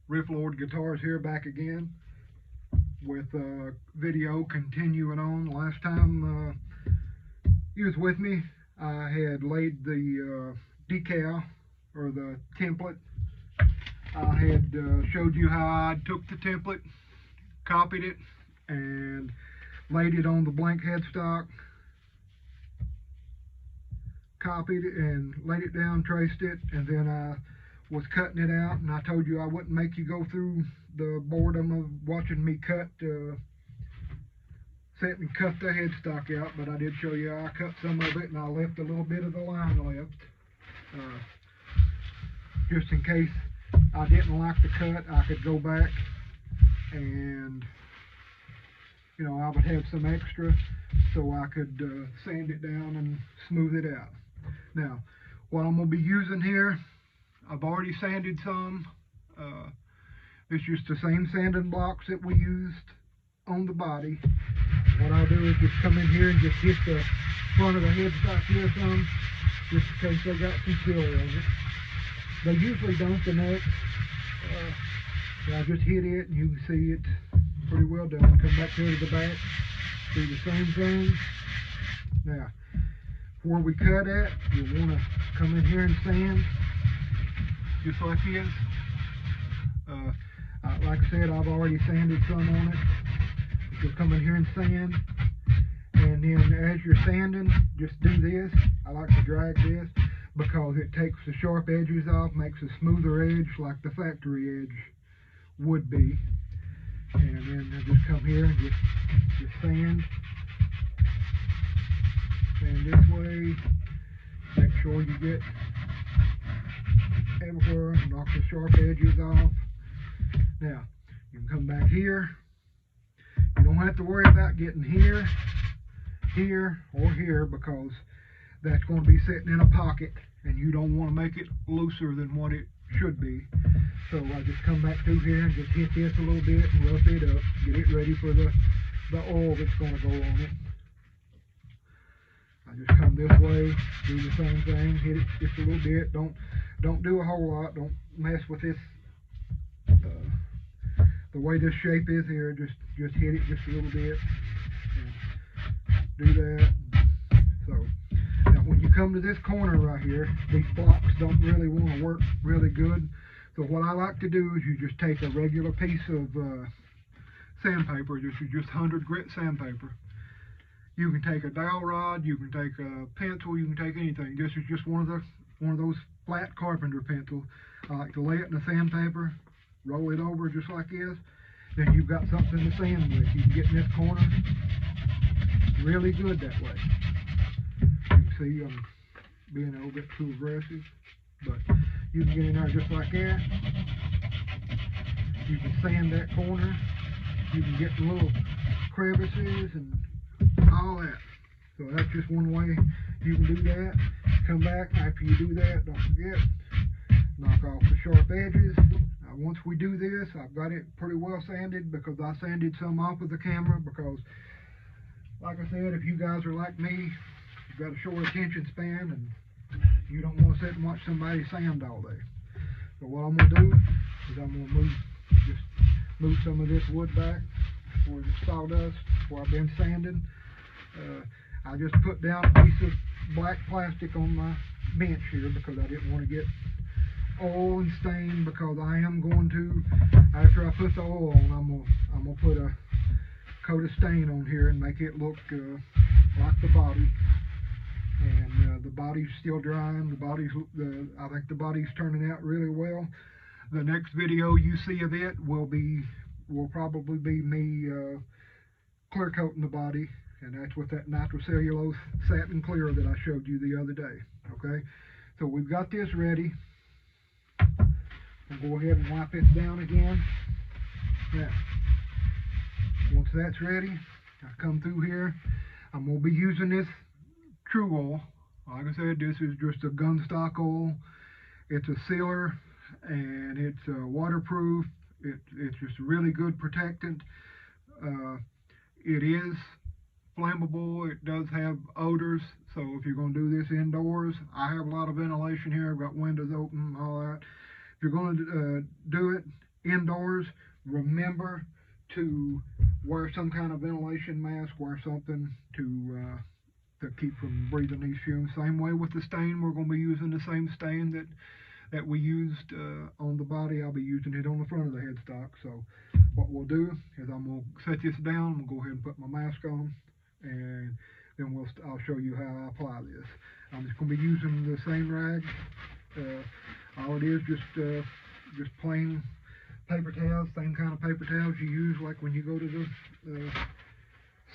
Riff Lord Guitars here, back again with video continuing on. Last time you was with me, I had laid the decal or the template. I had showed you how I took the template, copied it, and laid it on the blank headstock, copied it and laid it down, traced it, and then I was cutting it out, and I told you I wouldn't make you go through the boredom of watching me sit and cut the headstock out, but I did show you I cut some of it and I left a little bit of the line left, just in case I didn't like the cut. I could go back and I would have some extra so I could sand it down and smooth it out. Now, what I'm going to be using here, I've already sanded some. It's just the same sanding blocks that we used on the body. What I'll do is just come in here and just hit the front of the headstock here some, just in case they got some filler on it. They usually don't the neck. I just hit it and you can see it's pretty well done. Come back here to the back, do the same thing. Now, where we cut at, you want to come in here and sand, just like this. Like I said, I've already sanded some on it. You'll come in here and sand, and then as you're sanding, just do this. I like to drag this because it takes the sharp edges off, makes a smoother edge like the factory edge would be. And then I just come here and just sand this way. Make sure you get everywhere, knock the sharp edges off. Now, you can come back here. You don't have to worry about getting here, here, or here, because that's going to be sitting in a pocket and you don't want to make it looser than what it should be. So I just come back through here and just hit this a little bit and rough it up, get it ready for the oil that's going to go on it. I just come this way, do the same thing, hit it just a little bit. Don't do a whole lot. Don't mess with this. The way this shape is here, just hit it just a little bit. Do that. So now when you come to this corner right here, these blocks don't really want to work really good. So what I like to do is you just take a regular piece of sandpaper. This is just 100 grit sandpaper. You can take a dowel rod, you can take a pencil, you can take anything. This is just one of those flat carpenter pencils. I like to lay it in the sandpaper, roll it over just like this. Then you've got something to sand with. You can get in this corner really good that way. You can see I'm being a little bit too aggressive, but you can get in there just like that. You can sand that corner. You can get little crevices and all that. So that's just one way you can do that. Come back after you do that, don't forget, knock off the sharp edges. Now once we do this, I've got it pretty well sanded because I sanded some off of the camera because, like I said, if you guys are like me, you've got a short attention span and you don't want to sit and watch somebody sand all day. So what I'm going to do is I'm going to move some of this wood back for the sawdust where I've been sanding. I just put down a piece of black plastic on my bench here because I didn't want to get oil and stain, because I am going to, after I put the oil on, I'm gonna put a coat of stain on here and make it look like the body. And the body's still drying. I think the body's turning out really well. The next video you see of it will probably be me clear coating the body, and that's with that nitrocellulose satin clear that I showed you the other day. Okay, so we've got this ready. I'll go ahead and wipe it down again. Now, once that's ready, I come through here. I'm going to be using this True Oil. Like I said, this is just a gun stock oil. It's a sealer and it's waterproof. It's just a really good protectant. It is flammable. It does have odors, so if you're going to do this indoors, I have a lot of ventilation here. I've got windows open, all that. If you're going to do it, indoors, remember to wear some kind of ventilation mask, wear something to keep from breathing these fumes. Same way with the stain, we're going to be using the same stain that we used on the body. I'll be using it on the front of the headstock. So what we'll do is I'm going to set this down. I'm going to go ahead and put my mask on, and then I'll show you how I apply this. I'm just going to be using the same rag. All it is just plain paper towels, same kind of paper towels you use like when you go to the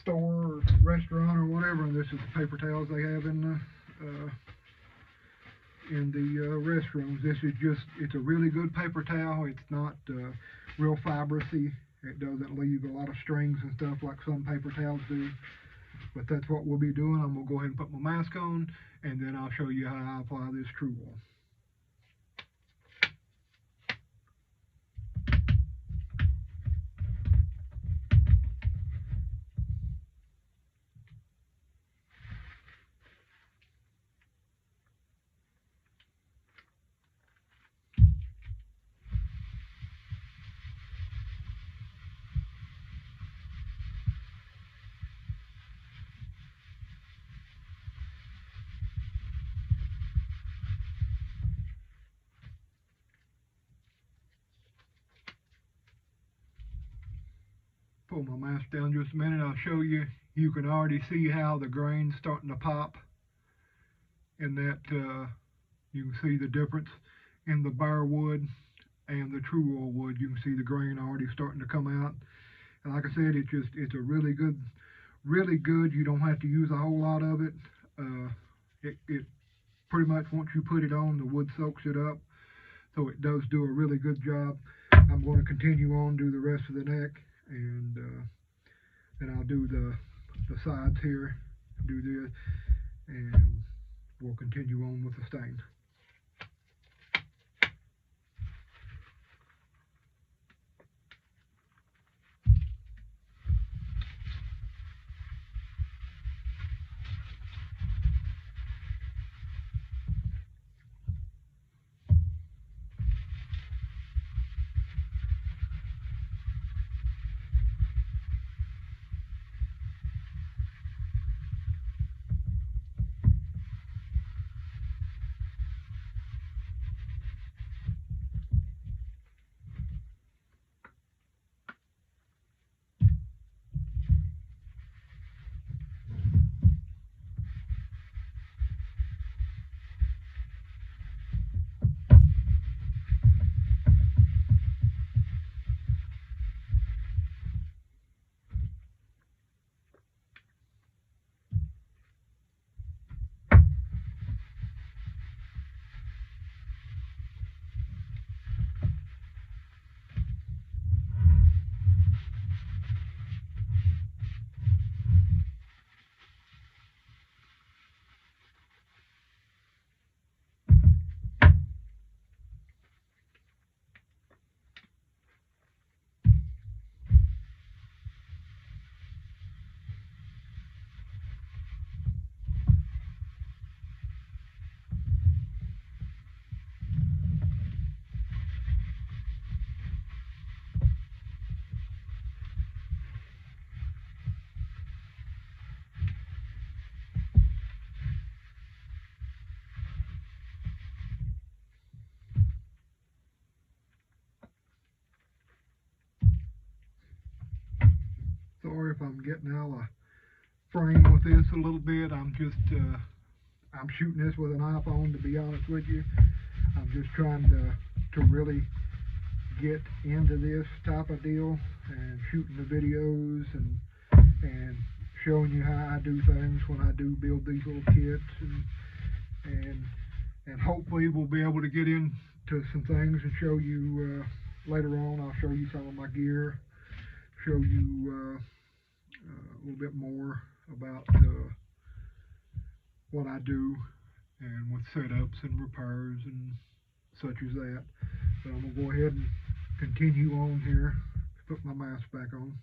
store or restaurant or whatever. And this is the paper towels they have in the restrooms. This is it's a really good paper towel. It's not real fibrous-y. It doesn't leave a lot of strings and stuff like some paper towels do. But that's what we'll be doing. I'm going to go ahead and put my mask on, and then I'll show you how I apply this True Wool. Pull my mask down just a minute. I'll show you. You can already see how the grain's starting to pop, and that you can see the difference in the bare wood and the True Wool wood. You can see the grain already starting to come out. And like I said, it's a really good. You don't have to use a whole lot of it. It pretty much, once you put it on, the wood soaks it up, so it does do a really good job. I'm going to continue on, do the rest of the neck, and then I'll do the sides here, do this, and we'll continue on with the stain. Sorry if I'm getting out of frame with this a little bit. I'm shooting this with an iPhone, to be honest with you. I'm just trying to really get into this type of deal and shooting the videos and showing you how I do things when I do build these little kits, and hopefully we'll be able to get into some things and show you later on. I'll show you some of my gear, show you a little bit more about what I do and with setups and repairs and such as that. So I'm going to go ahead and continue on here, put my mask back on.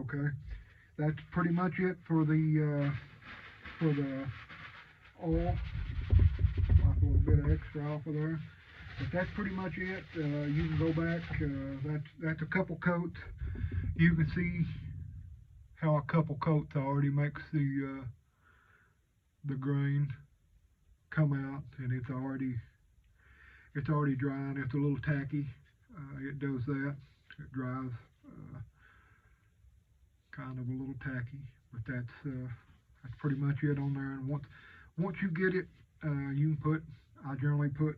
Okay, that's pretty much it for the oil. Like a little bit of extra off of there. But that's pretty much it. You can go back. That's a couple coats. You can see how a couple coats already makes the grain come out, and it's already drying. It's a little tacky. It does that. It dries kind of a little tacky, but that's pretty much it on there. And once you get it, you can put. I generally put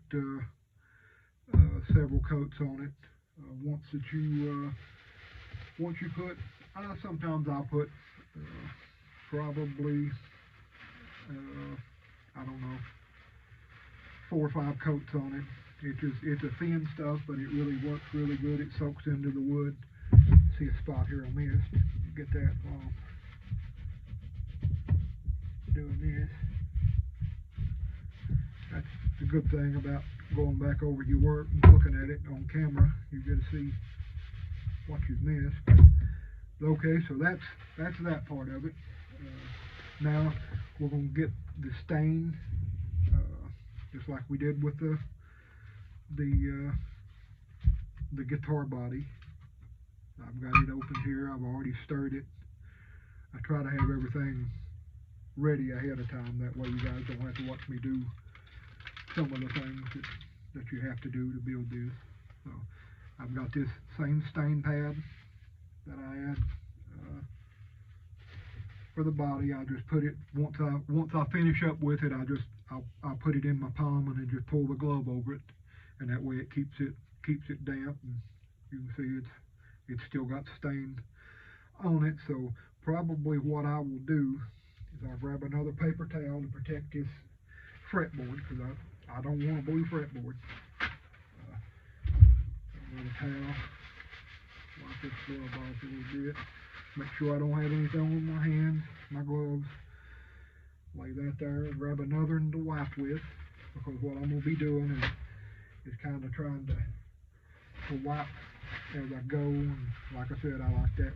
several coats on it. Once you put, sometimes I'll put probably I don't know, 4 or 5 coats on it. It's a thin stuff, but it really works really good. It soaks into the wood. See a spot here I missed. Get that while doing this. That's the good thing about going back over your work and looking at it on camera. You get to see what you've missed. Okay, so that's that part of it. Now we're going to get the stain, just like we did with the guitar body. I've got it open here. I've already stirred it. I try to have everything ready ahead of time. That way you guys don't have to watch me do some of the things that you have to do to build this. So I've got this same stain pad that I had for the body. I just put it once I finish up with it. I'll put it in my palm and then just pull the glove over it, and that way it keeps it damp. And you can see it's still got stain on it. So probably what I will do is I'll grab another paper towel to protect this fretboard, because I don't want a blue fretboard. Another towel. Wipe this glove off a little bit. Make sure I don't have anything on my hands, my gloves. Lay that there. Grab another one to wipe with, because what I'm going to be doing is kind of trying to wipe as I go. And like I said, I like that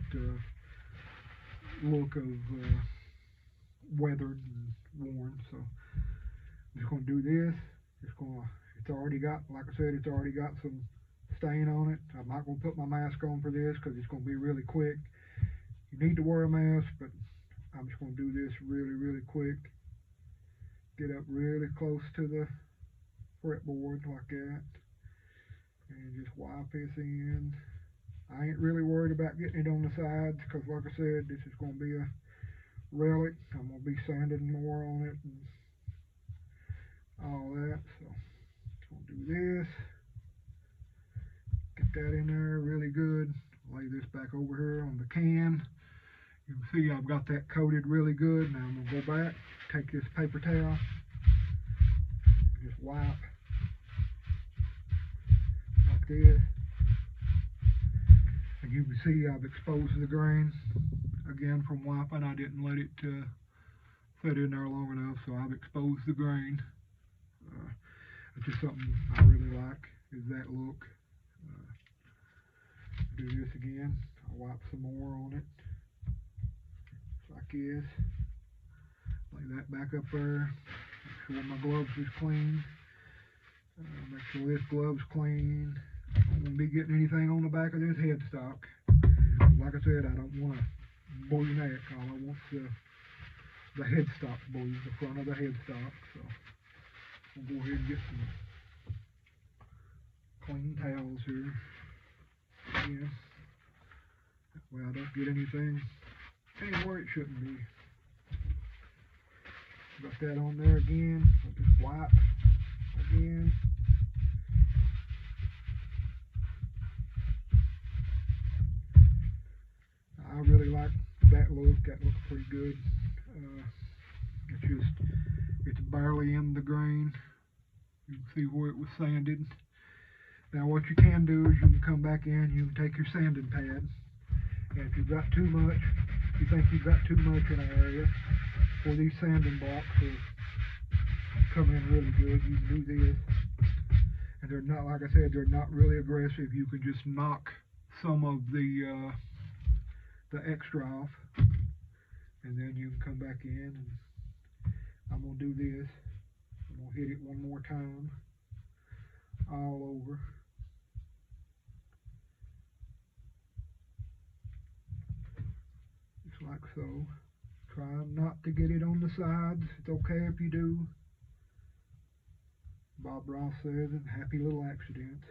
look of weathered and worn. So I'm just going to do this. It's already got, like I said, it's already got some stain on it. I'm not going to put my mask on for this because it's going to be really quick. You need to wear a mask, but I'm just going to do this really, really quick. Get up really close to the fretboard like that, and just wipe this in. I ain't really worried about getting it on the sides, because like I said, this is going to be a relic. I'm going to be sanding more on it and all that. So I'm going to do this. Get that in there really good. Lay this back over here on the can. You can see I've got that coated really good. Now I'm going to go back, take this paper towel, just wipe like this. And you can see I've exposed the grain again from wiping. I didn't let it sit in there long enough, so I've exposed the grain. It's just something I really like, is that look. Do this again. I'll wipe some more on it. Like this. Lay that back up there. Make sure my gloves is clean. Make sure this glove's clean. I don't want to be getting anything on the back of this headstock. Like I said, I don't want a blue neck. All I want is the headstock blue, the front of the headstock. So we'll go ahead and get some clean towels here. Again. That way I don't get anything anywhere it shouldn't be. Got that on there again. I'll just wipe again. I really like that look. That looks pretty good. It's barely in the grain. You can see where it was sanded. Now what you can do is you can come back in, you can take your sanding pad, and if you've got too much, you think you've got too much in an area, for these sanding blocks will come in really good. You can do this, and they're not, like I said, they're not really aggressive. You can just knock some of the the extra off, and then you can come back in, and I'm going to do this. I'm going to hit it one more time all over. Just like so. Try not to get it on the sides. It's okay if you do. Bob Ross says it's a happy little accident.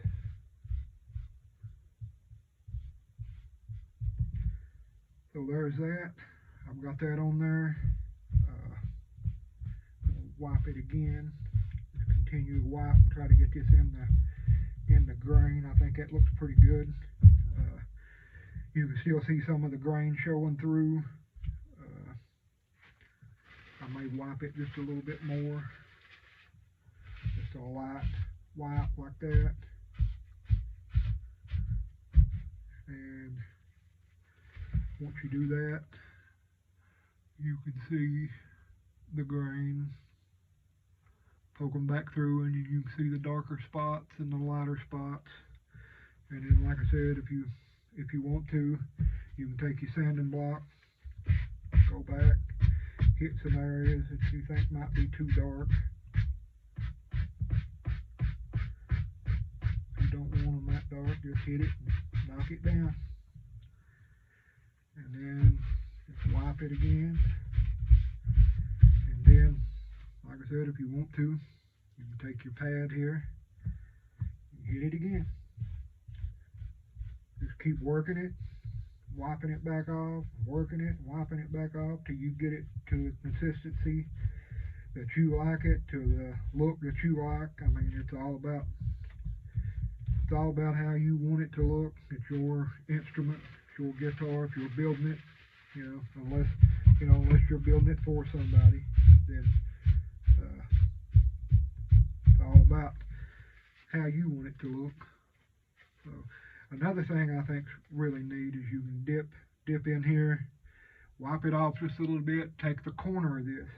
So there's that. I've got that on there. Wipe it again. Just continue to wipe. Try to get this in the grain. I think that looks pretty good. You can still see some of the grain showing through. I may wipe it just a little bit more. Just a light wipe like that. And once you do that, you can see the grain poking back through, and you can see the darker spots and the lighter spots. And then, like I said, if you want to, you can take your sanding block, go back, hit some areas that you think might be too dark. If you don't want them that dark, just hit it and knock it down. And then just wipe it again. And then, like I said, if you want to, you can take your pad here and hit it again. Just keep working it, wiping it back off, working it, wiping it back off till you get it to the consistency that you like it, to the look that you like. I mean, it's all about how you want it to look. It's your instrument, it's your guitar. If you're building it, unless you're building it for somebody, then it's all about how you want it to look. So another thing I think's really neat is you can dip in here, wipe it off just a little bit, take the corner of this,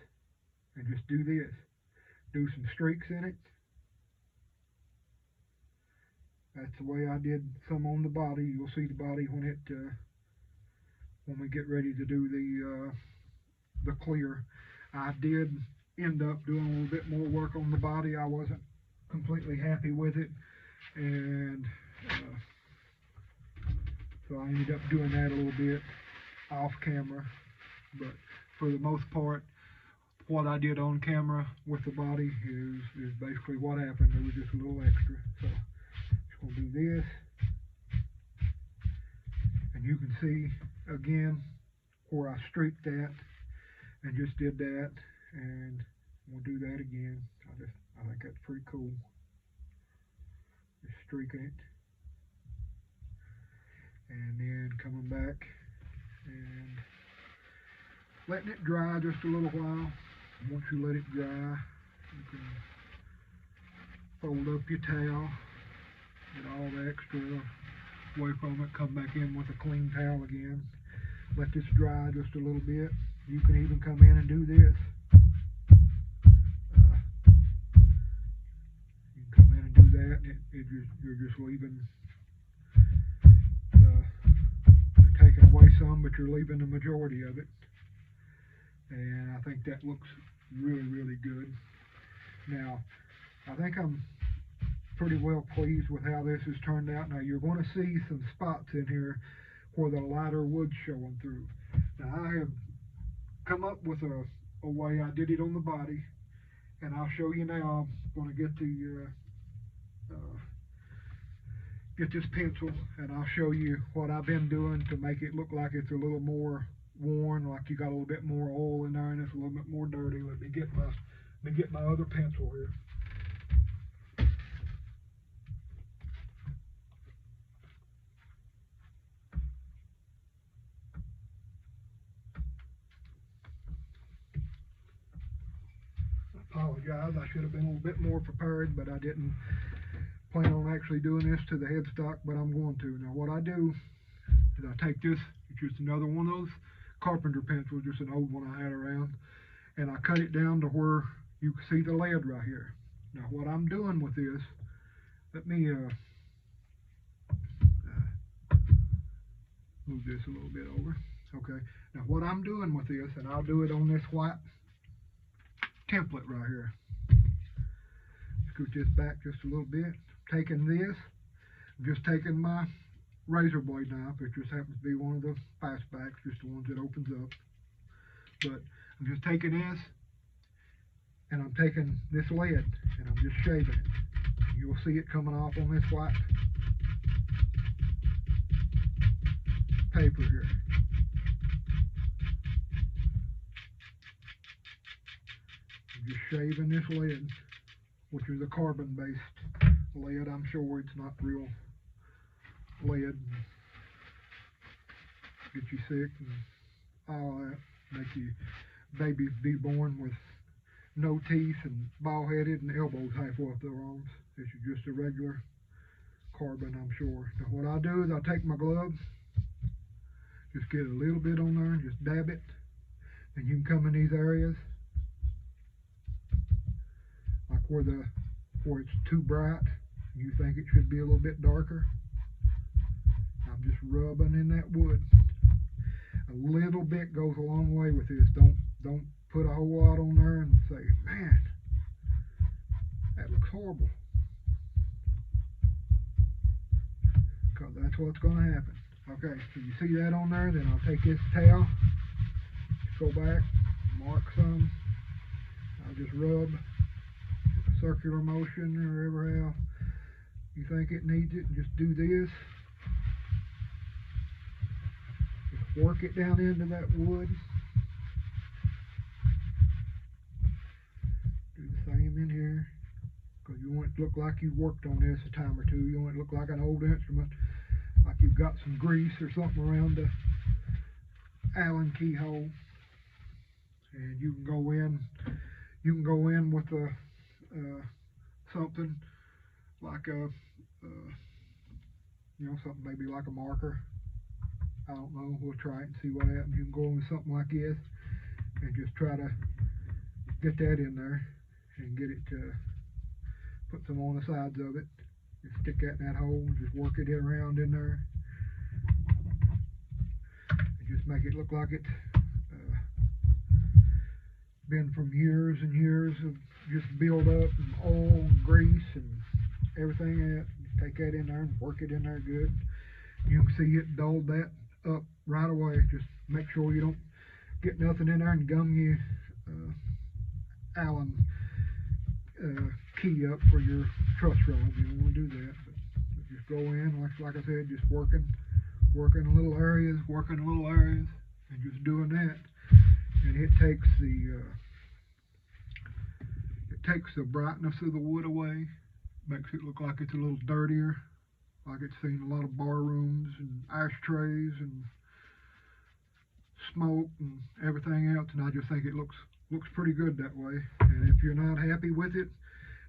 and just do this. Do some streaks in it. That's the way I did some on the body. You'll see the body when we get ready to do the clear. I did end up doing a little bit more work on the body. I wasn't completely happy with it, and so I ended up doing that a little bit off camera. But for the most part, what I did on camera with the body is basically what happened. There was just a little extra. So just gonna do this, and you can see again where I streaked that and just did that, and we'll do that again. I think that's pretty cool. Just streaking it, and then coming back and letting it dry just a little while. Once you let it dry, you can fold up your towel, get all the extra away from it, come back in with a clean towel again. Let this dry just a little bit. You can even come in and do this. You can come in and do that, and you're just leaving, you're taking away some, but you're leaving the majority of it. And I think that looks really, really good. Now, I think I'm pretty well pleased with how this has turned out. Now, you're going to see some spots in here where the lighter wood's showing through. Now, I have come up with a way. I did it on the body, and I'll show you now. I'm going to get this pencil, and I'll show you what I've been doing to make it look like it's a little more worn, like you got a little bit more oil in there and it's a little bit more dirty. Let me get my other pencil here. I apologize, I should have been a little bit more prepared, but I didn't plan on actually doing this to the headstock, but I'm going to. Now what I do is I take this, it's just another one of those carpenter pencils, just an old one I had around, and I cut it down to where you can see the lead right here. Now what I'm doing with this, let move this a little bit over. Okay, now what I'm doing with this, and I'll do it on this white template right here. Scoot this back just a little bit. Taking this, just taking my razor blade knife. It just happens to be one of the fastbacks, just the ones that opens up. But I'm just taking this, and I'm taking this lead, and I'm just shaving it. You'll see it coming off on this white paper here. I'm just shaving this lead, which is a carbon-based lead. I'm sure it's not real lead. Get you sick and all that. Make you babies be born with no teeth and bald-headed and elbows halfway up their arms. This is just a regular carbon, I'm sure. Now what I'll do is I'll take my gloves, just get a little bit on there and just dab it. And you can come in these areas, like where it's too bright, you think it should be a little bit darker. I'm just rubbing in that wood. A little bit goes a long way with this. Don't put a whole lot on there and say, man, that looks horrible. Because that's what's going to happen. Okay, so you see that on there, then I'll take this towel, go back, mark some. I'll just rub circular motion or wherever how you think it needs it, and just do this. Just work it down into that wood. Do the same in here, because you want it to look like you worked on this a time or two. You want it to look like an old instrument, like you've got some grease or something around the Allen keyhole. And you can go in with a something like a something maybe like a marker. I don't know, we'll try it and see what happens. You can go in with something like this and just try to get that in there and get it to put some on the sides of it. Just stick that in that hole and just work it around in there. And just make it look like it's been from years and years of just build up and oil and grease and everything else. Take that in there and work it in there good. You can see it dulled that up right away. Just make sure you don't get nothing in there and gum your Allen key up for your truss rod. You don't want to do that. But just go in, like I said, just working little areas, and just doing that. And it takes the brightness of the wood away, makes it look like it's a little dirtier, like it's seen a lot of bar rooms and ashtrays and smoke and everything else. And I just think it looks pretty good that way. And if you're not happy with it,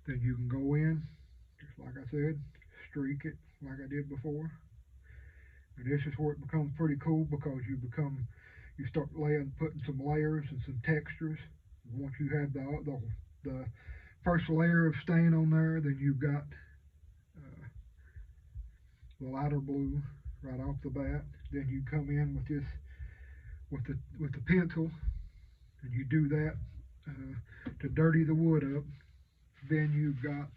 then you can go in, just like I said, streak it like I did before. And this is where it becomes pretty cool, because you start putting some layers and some textures. Once you have the first layer of stain on there, then you've got the lighter blue right off the bat. Then you come in with this with the pencil, and you do that to dirty the wood up. Then you've got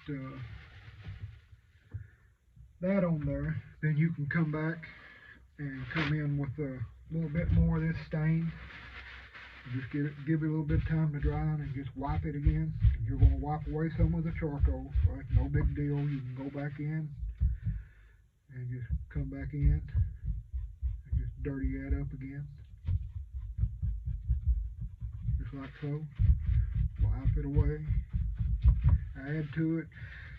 that on there. Then you can come back and come in with a little bit more of this stain. Just give it a little bit of time to dry, and just wipe it again. And you're going to wipe away some of the charcoal, right? No big deal. You can go back in and just come back in and just dirty that up again, just like so. Wipe it away. Add to it.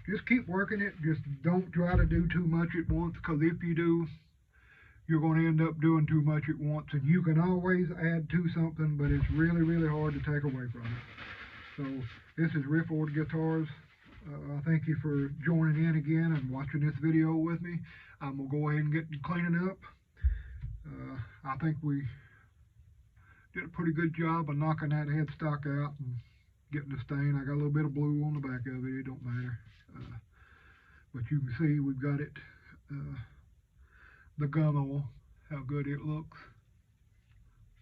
Just keep working it. Just don't try to do too much at once, because if you do, you're going to end up doing too much at once. And you can always add to something, but it's really, really hard to take away from it. So this is Rifford Guitars. I thank you for joining in again and watching this video with me. I'm going to go ahead and get cleaning up. I think we did a pretty good job of knocking that headstock out and getting the stain. I got a little bit of blue on the back of it. It don't matter. But you can see we've got it, the gun oil how good it looks.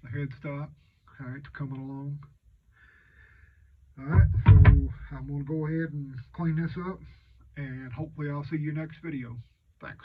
The headstock, how it's coming along. Alright, so I'm going to go ahead and clean this up, and hopefully I'll see you next video. Thanks.